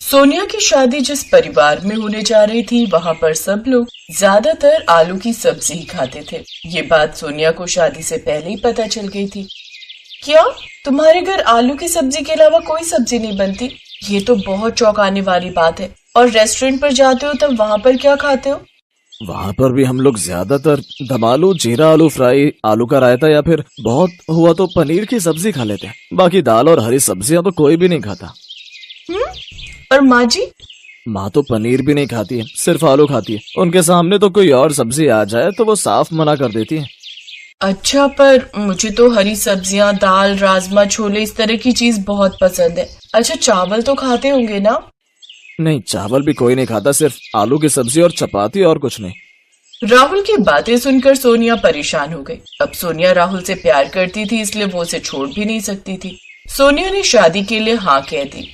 सोनिया की शादी जिस परिवार में होने जा रही थी वहाँ पर सब लोग ज्यादातर आलू की सब्जी ही खाते थे। ये बात सोनिया को शादी से पहले ही पता चल गई थी। क्या तुम्हारे घर आलू की सब्जी के अलावा कोई सब्जी नहीं बनती? ये तो बहुत चौंकाने वाली बात है। और रेस्टोरेंट पर जाते हो तब वहाँ पर क्या खाते हो? वहाँ पर भी हम लोग ज्यादातर दम आलू, जीरा आलू फ्राई, आलू का रायता या फिर बहुत हुआ तो पनीर की सब्जी खा लेते हैं। बाकी दाल और हरी सब्जियां तो कोई भी नहीं खाता। और माँ जी? माँ तो पनीर भी नहीं खाती है, सिर्फ आलू खाती है। उनके सामने तो कोई और सब्जी आ जाए तो वो साफ मना कर देती है। अच्छा, पर मुझे तो हरी सब्जियां, दाल, राजमा, छोले इस तरह की चीज बहुत पसंद है। अच्छा, चावल तो खाते होंगे ना? नहीं, चावल भी कोई नहीं खाता, सिर्फ आलू की सब्जी और चपाती और कुछ नहीं। राहुल की बातें सुनकर सोनिया परेशान हो गई। अब सोनिया राहुल से प्यार करती थी, इसलिए वो उसे छोड़ भी नहीं सकती थी। सोनिया ने शादी के लिए हाँ कह दी।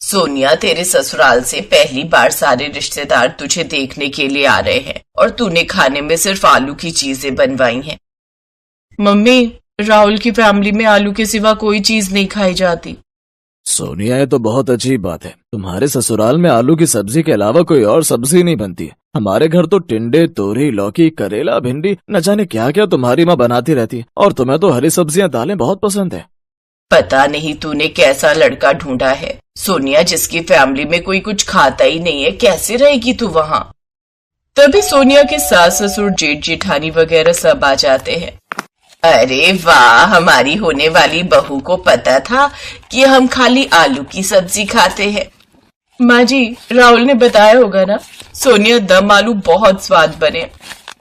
सोनिया, तेरे ससुराल से पहली बार सारे रिश्तेदार तुझे देखने के लिए आ रहे हैं और तूने खाने में सिर्फ आलू की चीजें बनवाई हैं। मम्मी, राहुल की फैमिली में आलू के सिवा कोई चीज नहीं खाई जाती। सोनिया, ये तो बहुत अजीब बात है। तुम्हारे ससुराल में आलू की सब्जी के अलावा कोई और सब्जी नहीं बनती है। हमारे घर तो टिंडे, तोरी, लौकी, करेला, भिंडी, न जाने क्या क्या तुम्हारी माँ बनाती रहती है। और तुम्हें तो हरी सब्जियां, दालें बहुत पसंद है। पता नहीं तूने कैसा लड़का ढूंढा है सोनिया, जिसकी फैमिली में कोई कुछ खाता ही नहीं है। कैसे रहेगी तू वहाँ? तभी सोनिया के सास ससुर, जेठ जेठानी वगैरह सब आ जाते हैं। अरे वाह, हमारी होने वाली बहू को पता था कि हम खाली आलू की सब्जी खाते हैं। माँ जी, राहुल ने बताया होगा ना, सोनिया, दम आलू बहुत स्वाद बने।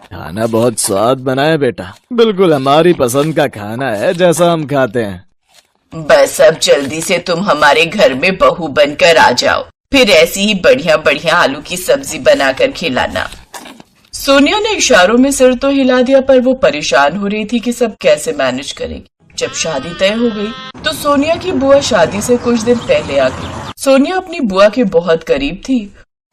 खाना बहुत स्वाद बना है बेटा, बिल्कुल हमारी पसंद का खाना है जैसा हम खाते हैं। बस अब जल्दी से तुम हमारे घर में बहू बनकर आ जाओ, फिर ऐसी ही बढ़िया बढ़िया आलू की सब्जी बनाकर खिलाना। सोनिया ने इशारों में सिर तो हिला दिया, पर वो परेशान हो रही थी कि सब कैसे मैनेज करेगी। जब शादी तय हो गई तो सोनिया की बुआ शादी से कुछ दिन पहले आ गई। सोनिया अपनी बुआ के बहुत करीब थी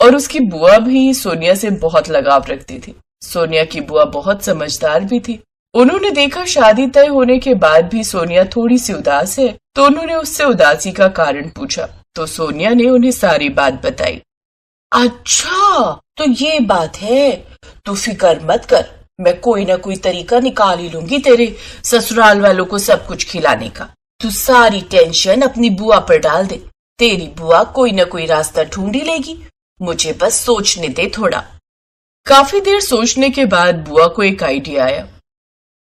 और उसकी बुआ भी सोनिया से बहुत लगाव रखती थी। सोनिया की बुआ बहुत समझदार भी थी। उन्होंने देखा शादी तय होने के बाद भी सोनिया थोड़ी सी उदास है, तो उन्होंने उससे उदासी का कारण पूछा। तो सोनिया ने उन्हें सारी बात बताई। अच्छा, तो ये बात है, तू फिक्र मत कर, मैं कोई ना कोई तरीका निकाल ही लूंगी तेरे ससुराल वालों को सब कुछ खिलाने का। तू सारी टेंशन अपनी बुआ पर डाल दे, तेरी बुआ कोई ना कोई रास्ता ढूंढ ही लेगी। मुझे बस सोचने दे थोड़ा। काफी देर सोचने के बाद बुआ को एक आइडिया आया।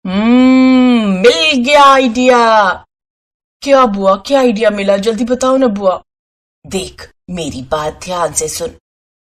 मिल गया आइडिया। क्या बुआ, क्या आइडिया मिला? जल्दी बताओ ना बुआ। देख, मेरी बात ध्यान से सुन।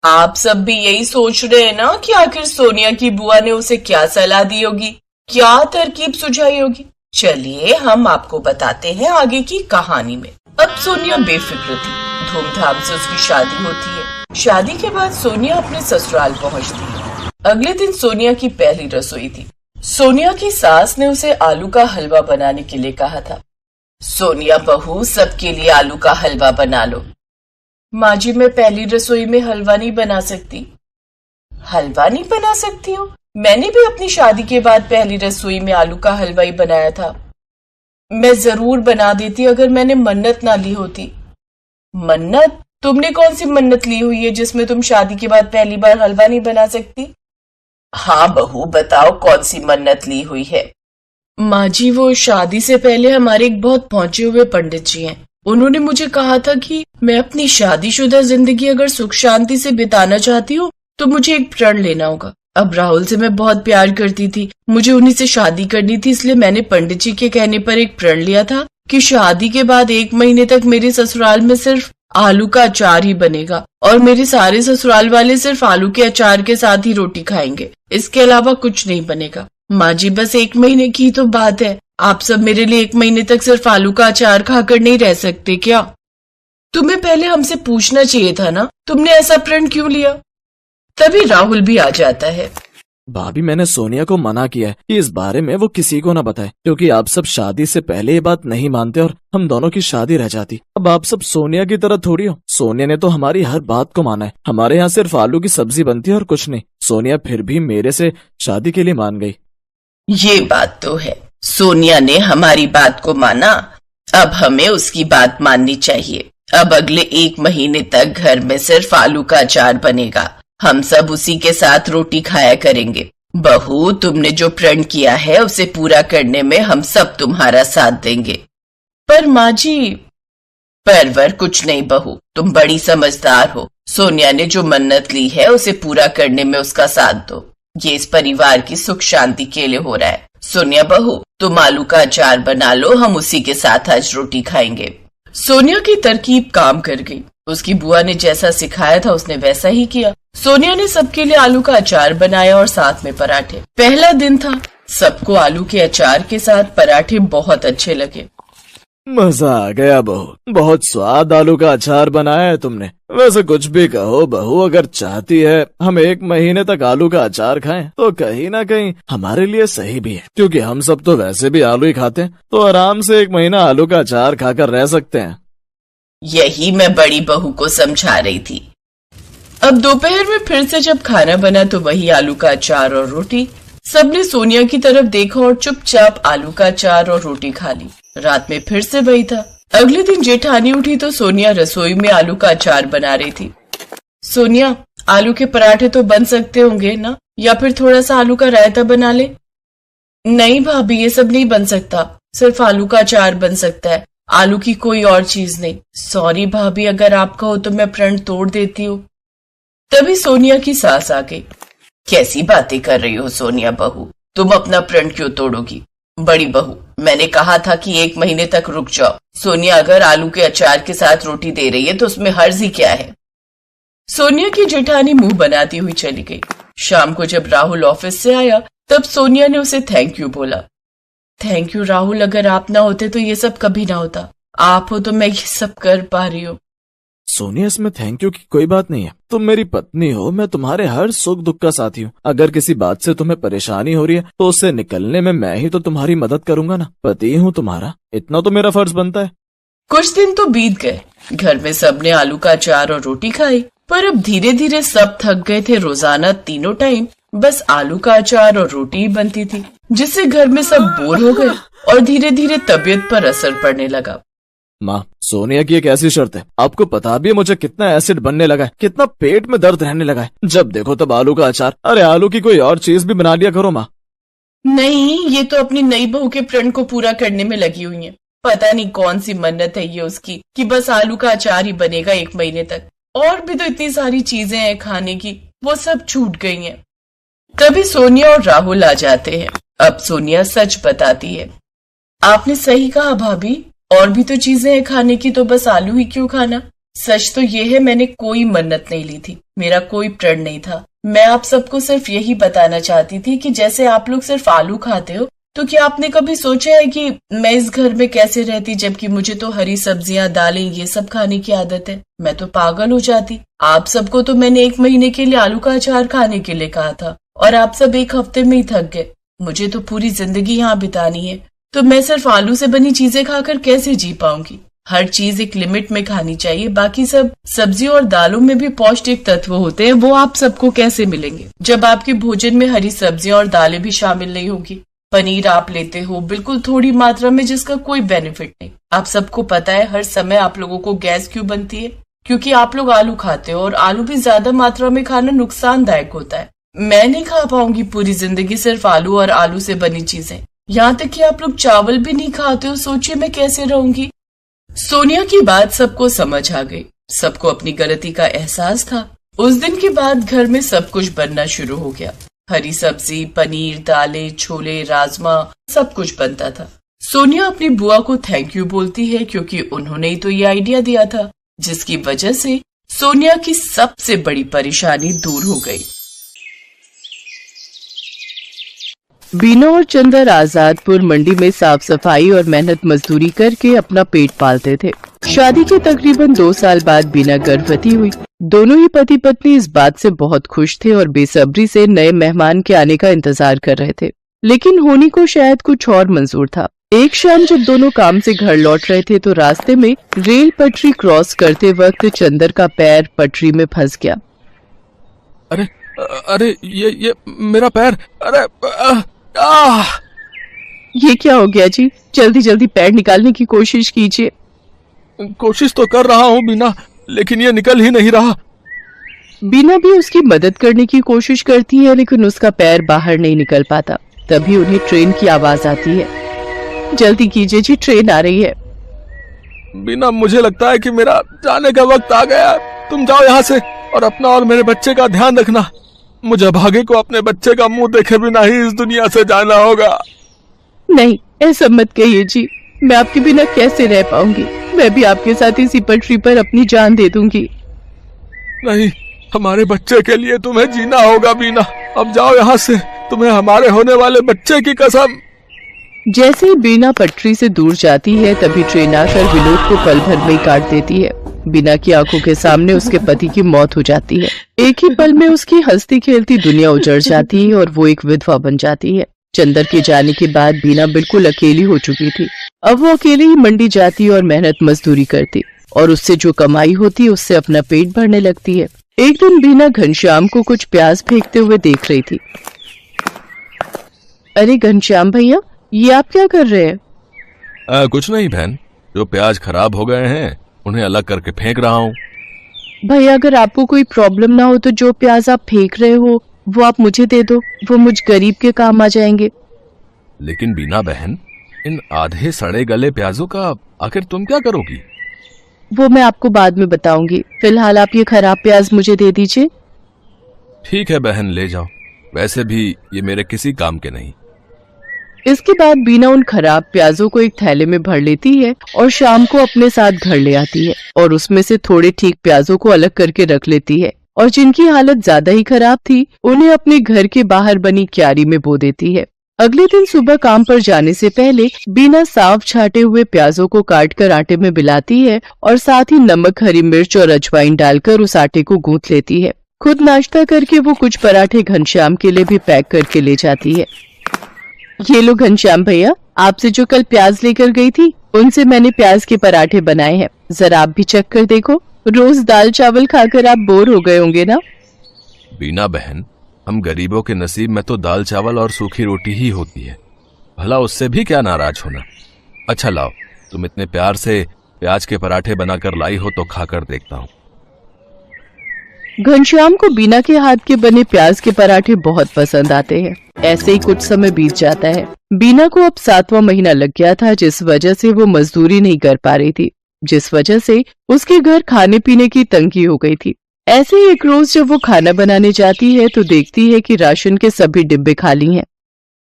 आप सब भी यही सोच रहे हैं ना कि आखिर सोनिया की बुआ ने उसे क्या सलाह दी होगी, क्या तरकीब सुझाई होगी। चलिए हम आपको बताते हैं आगे की कहानी में। अब सोनिया बेफिक्र थी। धूमधाम से उसकी शादी होती है। शादी के बाद सोनिया अपने ससुराल पहुंचती है। अगले दिन सोनिया की पहली रसोई थी। सोनिया की सास ने उसे आलू का हलवा बनाने के लिए कहा था। सोनिया बहू, सबके लिए आलू का हलवा बना लो। माँ जी, मैं पहली रसोई में हलवा नहीं बना सकती। हलवा नहीं बना सकती हो? मैंने भी अपनी शादी के बाद पहली रसोई में आलू का हलवा ही बनाया था। मैं जरूर बना देती अगर मैंने मन्नत ना ली होती। मन्नत? तुमने कौन सी मन्नत ली हुई है जिसमें तुम शादी के बाद पहली बार हलवा नहीं बना सकती? हाँ बहू, बताओ कौन सी मन्नत ली हुई है। माँ जी, वो शादी से पहले हमारे एक बहुत पहुंचे हुए पंडित जी हैं। उन्होंने मुझे कहा था कि मैं अपनी शादीशुदा जिंदगी अगर सुख शांति से बिताना चाहती हूँ तो मुझे एक प्रण लेना होगा। अब राहुल से मैं बहुत प्यार करती थी, मुझे उन्हीं से शादी करनी थी, इसलिए मैंने पंडित जी के कहने पर एक प्रण लिया था कि शादी के बाद 1 महीने तक मेरे ससुराल में सिर्फ आलू का अचार ही बनेगा और मेरे सारे ससुराल वाले सिर्फ आलू के अचार के साथ ही रोटी खाएंगे, इसके अलावा कुछ नहीं बनेगा। माँ जी, बस 1 महीने की तो बात है, आप सब मेरे लिए 1 महीने तक सिर्फ आलू का अचार खाकर नहीं रह सकते क्या? तुम्हें पहले हमसे पूछना चाहिए था ना, तुमने ऐसा प्रण क्यों लिया? तभी राहुल भी आ जाता है। भाभी, मैंने सोनिया को मना किया है कि इस बारे में वो किसी को न बताए, क्योंकि आप सब शादी से पहले ये बात नहीं मानते और हम दोनों की शादी रह जाती। अब आप सब सोनिया की तरह थोड़ी हो। सोनिया ने तो हमारी हर बात को माना है। हमारे यहाँ सिर्फ आलू की सब्जी बनती है और कुछ नहीं। सोनिया फिर भी मेरे से शादी के लिए मान गई। ये बात तो है, सोनिया ने हमारी बात को माना, अब हमें उसकी बात माननी चाहिए। अब अगले 1 महीने तक घर में सिर्फ आलू का अचार बनेगा। हम सब उसी के साथ रोटी खाया करेंगे। बहू, तुमने जो प्रण किया है उसे पूरा करने में हम सब तुम्हारा साथ देंगे। पर माँ जी। परवर कुछ नहीं बहू, तुम बड़ी समझदार हो। सोनिया ने जो मन्नत ली है उसे पूरा करने में उसका साथ दो। ये इस परिवार की सुख शांति के लिए हो रहा है। सोनिया बहू, तुम आलू का अचार बना लो, हम उसी के साथ आज रोटी खाएंगे। सोनिया की तरकीब काम कर गई। उसकी बुआ ने जैसा सिखाया था उसने वैसा ही किया। सोनिया ने सबके लिए आलू का अचार बनाया और साथ में पराठे। पहला दिन था। सबको आलू के अचार के साथ पराठे बहुत अच्छे लगे। मजा आ गया बहू, बहुत स्वाद आलू का अचार बनाया है तुमने। वैसे कुछ भी कहो बहू, अगर चाहती है हम 1 महीने तक आलू का अचार खाएं तो कहीं ना कहीं हमारे लिए सही भी है, क्योंकि हम सब तो वैसे भी आलू ही खाते हैं, तो आराम से 1 महीना आलू का अचार खाकर रह सकते हैं। यही मैं बड़ी बहू को समझा रही थी। अब दोपहर में फिर से जब खाना बना तो वही आलू का अचार और रोटी। सबने सोनिया की तरफ देखा और चुपचाप आलू का अचार और रोटी खा ली। रात में फिर से वही था। अगले दिन जेठानी उठी तो सोनिया रसोई में आलू का अचार बना रही थी। सोनिया, आलू के पराठे तो बन सकते होंगे ना, या फिर थोड़ा सा आलू का रायता बना ले। नहीं भाभी, ये सब नहीं बन सकता, सिर्फ आलू का अचार बन सकता है, आलू की कोई और चीज नहीं। सॉरी भाभी, अगर आप कहो तो मैं प्रण तोड़ देती हूँ। तभी सोनिया की सास आ गई। कैसी बातें कर रही हो सोनिया बहू, तुम अपना प्रण क्यों तोड़ोगी? बड़ी बहू, मैंने कहा था कि 1 महीने तक रुक जाओ। सोनिया अगर आलू के अचार के साथ रोटी दे रही है तो उसमें हर्ज ही क्या है? सोनिया की जेठानी मुंह बनाती हुई चली गई। शाम को जब राहुल ऑफिस से आया तब सोनिया ने उसे थैंक यू बोला। थैंक यू राहुल, अगर आप ना होते तो ये सब कभी ना होता। आप हो तो मैं ये सब कर पा रही हूँ। सोनिया, इसमें थैंक यू की कोई बात नहीं है। तुम मेरी पत्नी हो, मैं तुम्हारे हर सुख दुख का साथी हूँ। अगर किसी बात से तुम्हें परेशानी हो रही है तो उससे निकलने में मैं ही तो तुम्हारी मदद करूंगा ना। पति हूँ तुम्हारा, इतना तो मेरा फर्ज बनता है। कुछ दिन तो बीत गए। घर में सबने आलू का अचार और रोटी खाई, पर अब धीरे धीरे सब थक गए थे। रोजाना तीनों टाइम बस आलू का अचार और रोटी ही बनती थी, जिससे घर में सब बोर हो गए और धीरे धीरे तबीयत पर असर पड़ने लगा। माँ, सोनिया की एक ऐसी शर्त है, आपको पता भी है मुझे कितना एसिड बनने लगा है, कितना पेट में दर्द रहने लगा है। जब देखो तब आलू का अचार। अरे आलू की कोई और चीज भी बना लिया करो माँ। नहीं, ये तो अपनी नई बहू के प्रण को पूरा करने में लगी हुई है। पता नहीं कौन सी मन्नत है ये उसकी कि बस आलू का अचार ही बनेगा 1 महीने तक। और भी तो इतनी सारी चीजें हैं खाने की, वो सब छूट गई हैं। तभी सोनिया और राहुल आ जाते हैं। अब सोनिया सच बताती है। आपने सही कहा भाभी, और भी तो चीजें हैं खाने की, तो बस आलू ही क्यों खाना? सच तो ये है, मैंने कोई मन्नत नहीं ली थी, मेरा कोई प्रण नहीं था। मैं आप सबको सिर्फ यही बताना चाहती थी कि जैसे आप लोग सिर्फ आलू खाते हो, तो क्या आपने कभी सोचा है कि मैं इस घर में कैसे रहती, जबकि मुझे तो हरी सब्जियां, दालें, ये सब खाने की आदत है। मैं तो पागल हो जाती। आप सबको तो मैंने 1 महीने के लिए आलू का अचार खाने के लिए कहा था, और आप सब 1 हफ्ते में ही थक गए। मुझे तो पूरी जिंदगी यहाँ बितानी है, तो मैं सिर्फ आलू से बनी चीजें खाकर कैसे जी पाऊंगी? हर चीज एक लिमिट में खानी चाहिए। बाकी सब सब्जियों और दालों में भी पौष्टिक तत्व होते हैं, वो आप सबको कैसे मिलेंगे जब आपके भोजन में हरी सब्जियां और दालें भी शामिल नहीं होगी? पनीर आप लेते हो बिल्कुल थोड़ी मात्रा में, जिसका कोई बेनिफिट नहीं। आप सबको पता है हर समय आप लोगों को गैस क्यों बनती है? क्योंकि आप लोग आलू खाते हो, और आलू भी ज्यादा मात्रा में खाना नुकसानदायक होता है। मैं नहीं खा पाऊंगी पूरी जिंदगी सिर्फ आलू और आलू से बनी चीजें। यहाँ तक कि आप लोग चावल भी नहीं खाते हो, सोचिए मैं कैसे रहूंगी। सोनिया की बात सबको समझ आ गई। सबको अपनी गलती का एहसास था। उस दिन के बाद घर में सब कुछ बनना शुरू हो गया। हरी सब्जी, पनीर, दालें, छोले, राजमा, सब कुछ बनता था। सोनिया अपनी बुआ को थैंक यू बोलती है, क्योंकि उन्होंने ही तो ये आइडिया दिया था, जिसकी वजह से सोनिया की सबसे बड़ी परेशानी दूर हो गई। बीना और चंदर आजादपुर मंडी में साफ सफाई और मेहनत मजदूरी करके अपना पेट पालते थे। शादी के तकरीबन 2 साल बाद बीना गर्भवती हुई। दोनों ही पति पत्नी इस बात से बहुत खुश थे और बेसब्री से नए मेहमान के आने का इंतजार कर रहे थे। लेकिन होनी को शायद कुछ और मंजूर था। एक शाम जब दोनों काम से घर लौट रहे थे तो रास्ते में रेल पटरी क्रॉस करते वक्त चंदर का पैर पटरी में फंस गया। अरे अरे ये मेरा पैर, अरे ये क्या हो गया जी? जल्दी जल्दी पैर निकालने की कोशिश कीजिए। कोशिश तो कर रहा हूँ बीना, लेकिन ये निकल ही नहीं रहा। बीना भी उसकी मदद करने की कोशिश करती है, लेकिन उसका पैर बाहर नहीं निकल पाता। तभी उन्हें ट्रेन की आवाज आती है। जल्दी कीजिए जी, ट्रेन आ रही है। बीना, मुझे लगता है कि मेरा जाने का वक्त आ गया। तुम जाओ यहाँ से और अपना और मेरे बच्चे का ध्यान रखना। मुझे भागे को अपने बच्चे का मुंह देखे बिना ही इस दुनिया से जाना होगा। नहीं, ऐसा मत कहिए जी, मैं आपके बिना कैसे रह पाऊंगी। मैं भी आपके साथ इसी पटरी पर अपनी जान दे दूंगी। नहीं, हमारे बच्चे के लिए तुम्हें जीना होगा बीना। अब जाओ यहाँ से, तुम्हें हमारे होने वाले बच्चे की कसम। जैसे ही बीना पटरी से दूर जाती है, तभी ट्रेन आकर विनोद को पल भर में ही काट देती है। बीना की आंखों के सामने उसके पति की मौत हो जाती है। एक ही पल में उसकी हंसती खेलती दुनिया उजड़ जाती है और वो एक विधवा बन जाती है। चंदर के जाने के बाद बीना बिल्कुल अकेली हो चुकी थी। अब वो अकेली ही मंडी जाती और मेहनत मजदूरी करती और उससे जो कमाई होती उससे अपना पेट भरने लगती है। एक दिन बीना घनश्याम को कुछ प्याज फेंकते हुए देख रही थी। अरे घनश्याम भैया, ये आप क्या कर रहे हैं? कुछ नहीं बहन, जो प्याज खराब हो गए हैं उन्हें अलग करके फेंक रहा हूँ। भैया, अगर आपको कोई प्रॉब्लम ना हो तो जो प्याज आप फेंक रहे हो वो आप मुझे दे दो, वो मुझ गरीब के काम आ जाएंगे। लेकिन बीना बहन, इन आधे सड़े गले प्याजों का आखिर तुम क्या करोगी? वो मैं आपको बाद में बताऊंगी। फिलहाल आप ये खराब प्याज मुझे दे दीजिए। ठीक है बहन, ले जाओ। वैसे भी ये मेरे किसी काम के नहीं। इसके बाद बीना उन खराब प्याजों को एक थैले में भर लेती है और शाम को अपने साथ घर ले आती है और उसमें से थोड़े ठीक प्याजों को अलग करके रख लेती है और जिनकी हालत ज्यादा ही खराब थी उन्हें अपने घर के बाहर बनी क्यारी में बो देती है। अगले दिन सुबह काम पर जाने से पहले बीना साफ छाटे हुए प्याजों को काटकर आटे में मिलाती है और साथ ही नमक, हरी मिर्च और अजवाइन डालकर उस आटे को गूंथ लेती है। खुद नाश्ता करके वो कुछ पराठे घनश्याम के लिए भी पैक करके ले जाती है। ये लो घनश्याम भैया, आपसे जो कल प्याज लेकर गई थी उनसे मैंने प्याज के पराठे बनाए हैं, जरा आप भी चख कर देखो। रोज दाल चावल खाकर आप बोर हो गए होंगे ना? बीना बहन, हम गरीबों के नसीब में तो दाल चावल और सूखी रोटी ही होती है, भला उससे भी क्या नाराज होना। अच्छा लाओ, तुम इतने प्यार से प्याज के पराठे बनाकर लाई हो तो खाकर देखता हूँ। घनश्याम को बीना के हाथ के बने प्याज के पराठे बहुत पसंद आते हैं। ऐसे ही कुछ समय बीत जाता है। बीना को अब 7वां महीना लग गया था, जिस वजह से वो मजदूरी नहीं कर पा रही थी, जिस वजह से उसके घर खाने पीने की तंगी हो गई थी। ऐसे ही एक रोज जब वो खाना बनाने जाती है तो देखती है कि राशन के सभी डिब्बे खाली हैं।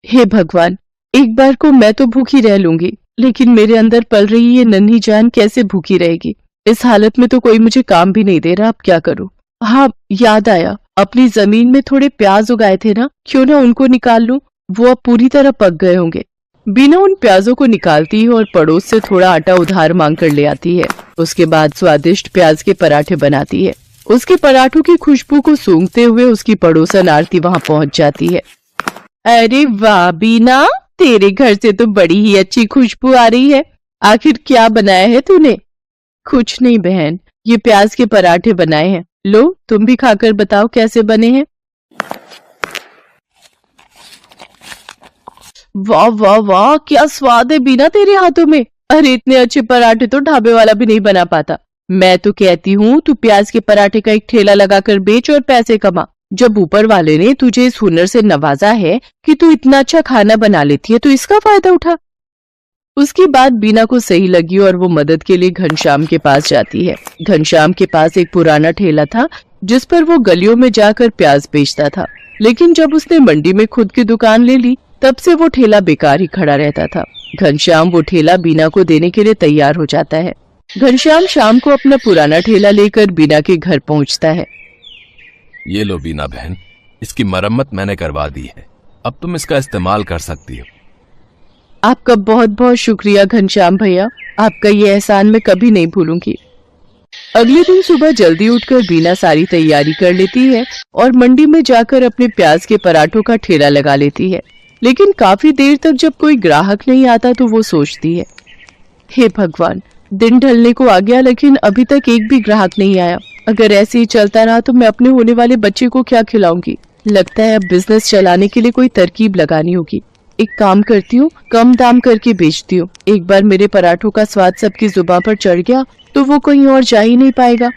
हे भगवान, एक बार को मैं तो भूखी रह लूंगी, लेकिन मेरे अंदर पल रही ये नन्ही जान कैसे भूखी रहेगी? इस हालत में तो कोई मुझे काम भी नहीं दे रहा, अब क्या करूं? हाँ, याद आया, अपनी जमीन में थोड़े प्याज उगाए थे ना, क्यों ना उनको निकाल लूं, वो अब पूरी तरह पक गए होंगे। बीना उन प्याजों को निकालती है और पड़ोस से थोड़ा आटा उधार मांग कर ले आती है। उसके बाद स्वादिष्ट प्याज के पराठे बनाती है। उसके पराठों की खुशबू को सूंघते हुए उसकी पड़ोसन आरती वहाँ पहुँच जाती है। अरे वाह बीना, तेरे घर से तो बड़ी ही अच्छी खुशबू आ रही है। आखिर क्या बनाया है तूने? कुछ नहीं बहन, ये प्याज के पराठे बनाए हैं। लो, तुम भी खाकर बताओ कैसे बने हैं। वाह वाह वाह, क्या स्वाद है बीना तेरे हाथों में। अरे इतने अच्छे पराठे तो ढाबे वाला भी नहीं बना पाता। मैं तो कहती हूँ तू प्याज के पराठे का एक ठेला लगाकर बेच और पैसे कमा। जब ऊपर वाले ने तुझे इस हुनर से नवाजा है कि तू इतना अच्छा खाना बना लेती है, तो इसका फायदा उठा। उसकी बात बीना को सही लगी और वो मदद के लिए घनश्याम के पास जाती है। घनश्याम के पास एक पुराना ठेला था जिस पर वो गलियों में जाकर प्याज बेचता था, लेकिन जब उसने मंडी में खुद की दुकान ले ली तब से वो ठेला बेकार ही खड़ा रहता था। घनश्याम वो ठेला बीना को देने के लिए तैयार हो जाता है। घनश्याम शाम को अपना पुराना ठेला लेकर बीना के घर पहुंचता है। ये लो बीना बहन, इसकी मरम्मत मैंने करवा दी है, अब तुम इसका इस्तेमाल कर सकती हो। आपका बहुत बहुत शुक्रिया घनश्याम भैया, आपका ये एहसान मैं कभी नहीं भूलूंगी। अगले दिन सुबह जल्दी उठकर बीना सारी तैयारी कर लेती है और मंडी में जाकर अपने प्याज के पराठों का ठेला लगा लेती है। लेकिन काफी देर तक जब कोई ग्राहक नहीं आता तो वो सोचती है, हे भगवान, दिन ढलने को आ गया लेकिन अभी तक एक भी ग्राहक नहीं आया। अगर ऐसे ही चलता रहा तो मैं अपने होने वाले बच्चे को क्या खिलाऊंगी? लगता है अब बिजनेस चलाने के लिए कोई तरकीब लगानी होगी। एक काम करती हूँ, कम दाम करके बेचती हूँ। एक बार मेरे पराठों का स्वाद सबकी जुबान पर चढ़ गया तो वो कहीं और जा ही नहीं पाएगा।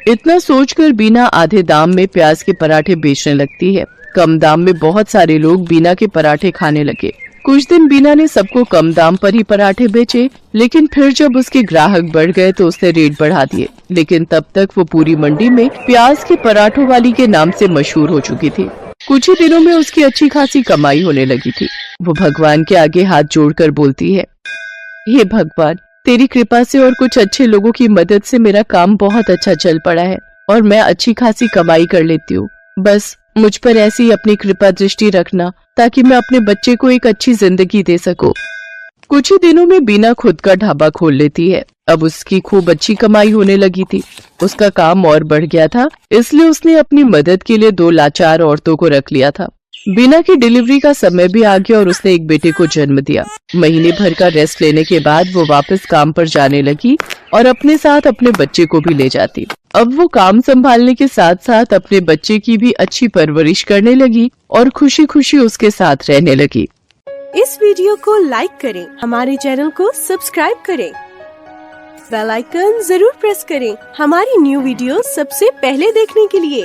इतना सोचकर बीना आधे दाम में प्याज के पराठे बेचने लगती है। कम दाम में बहुत सारे लोग बीना के पराठे खाने लगे। कुछ दिन बीना ने सबको कम दाम पर ही पराठे बेचे, लेकिन फिर जब उसके ग्राहक बढ़ गए तो उसने रेट बढ़ा दिए। लेकिन तब तक वो पूरी मंडी में प्याज के पराठों वाली के नाम से मशहूर हो चुकी थी। कुछ ही दिनों में उसकी अच्छी खासी कमाई होने लगी थी। वो भगवान के आगे हाथ जोड़कर बोलती है, हे भगवान, तेरी कृपा से और कुछ अच्छे लोगों की मदद से मेरा काम बहुत अच्छा चल पड़ा है और मैं अच्छी खासी कमाई कर लेती हूँ। बस मुझ पर ऐसी अपनी कृपा दृष्टि रखना ताकि मैं अपने बच्चे को एक अच्छी जिंदगी दे सकूं। कुछ ही दिनों में बीना खुद का ढाबा खोल लेती है। अब उसकी खूब अच्छी कमाई होने लगी थी। उसका काम और बढ़ गया था, इसलिए उसने अपनी मदद के लिए 2 लाचार औरतों को रख लिया था। बीना की डिलीवरी का समय भी आ गया और उसने एक बेटे को जन्म दिया। महीने भर का रेस्ट लेने के बाद वो वापस काम पर जाने लगी और अपने साथ अपने बच्चे को भी ले जाती। अब वो काम संभालने के साथ साथ अपने बच्चे की भी अच्छी परवरिश करने लगी और खुशी खुशी उसके साथ रहने लगी। इस वीडियो को लाइक करें, हमारे चैनल को सब्सक्राइब करें, बेल आइकन जरूर प्रेस करें हमारी न्यू वीडियो सबसे पहले देखने के लिए।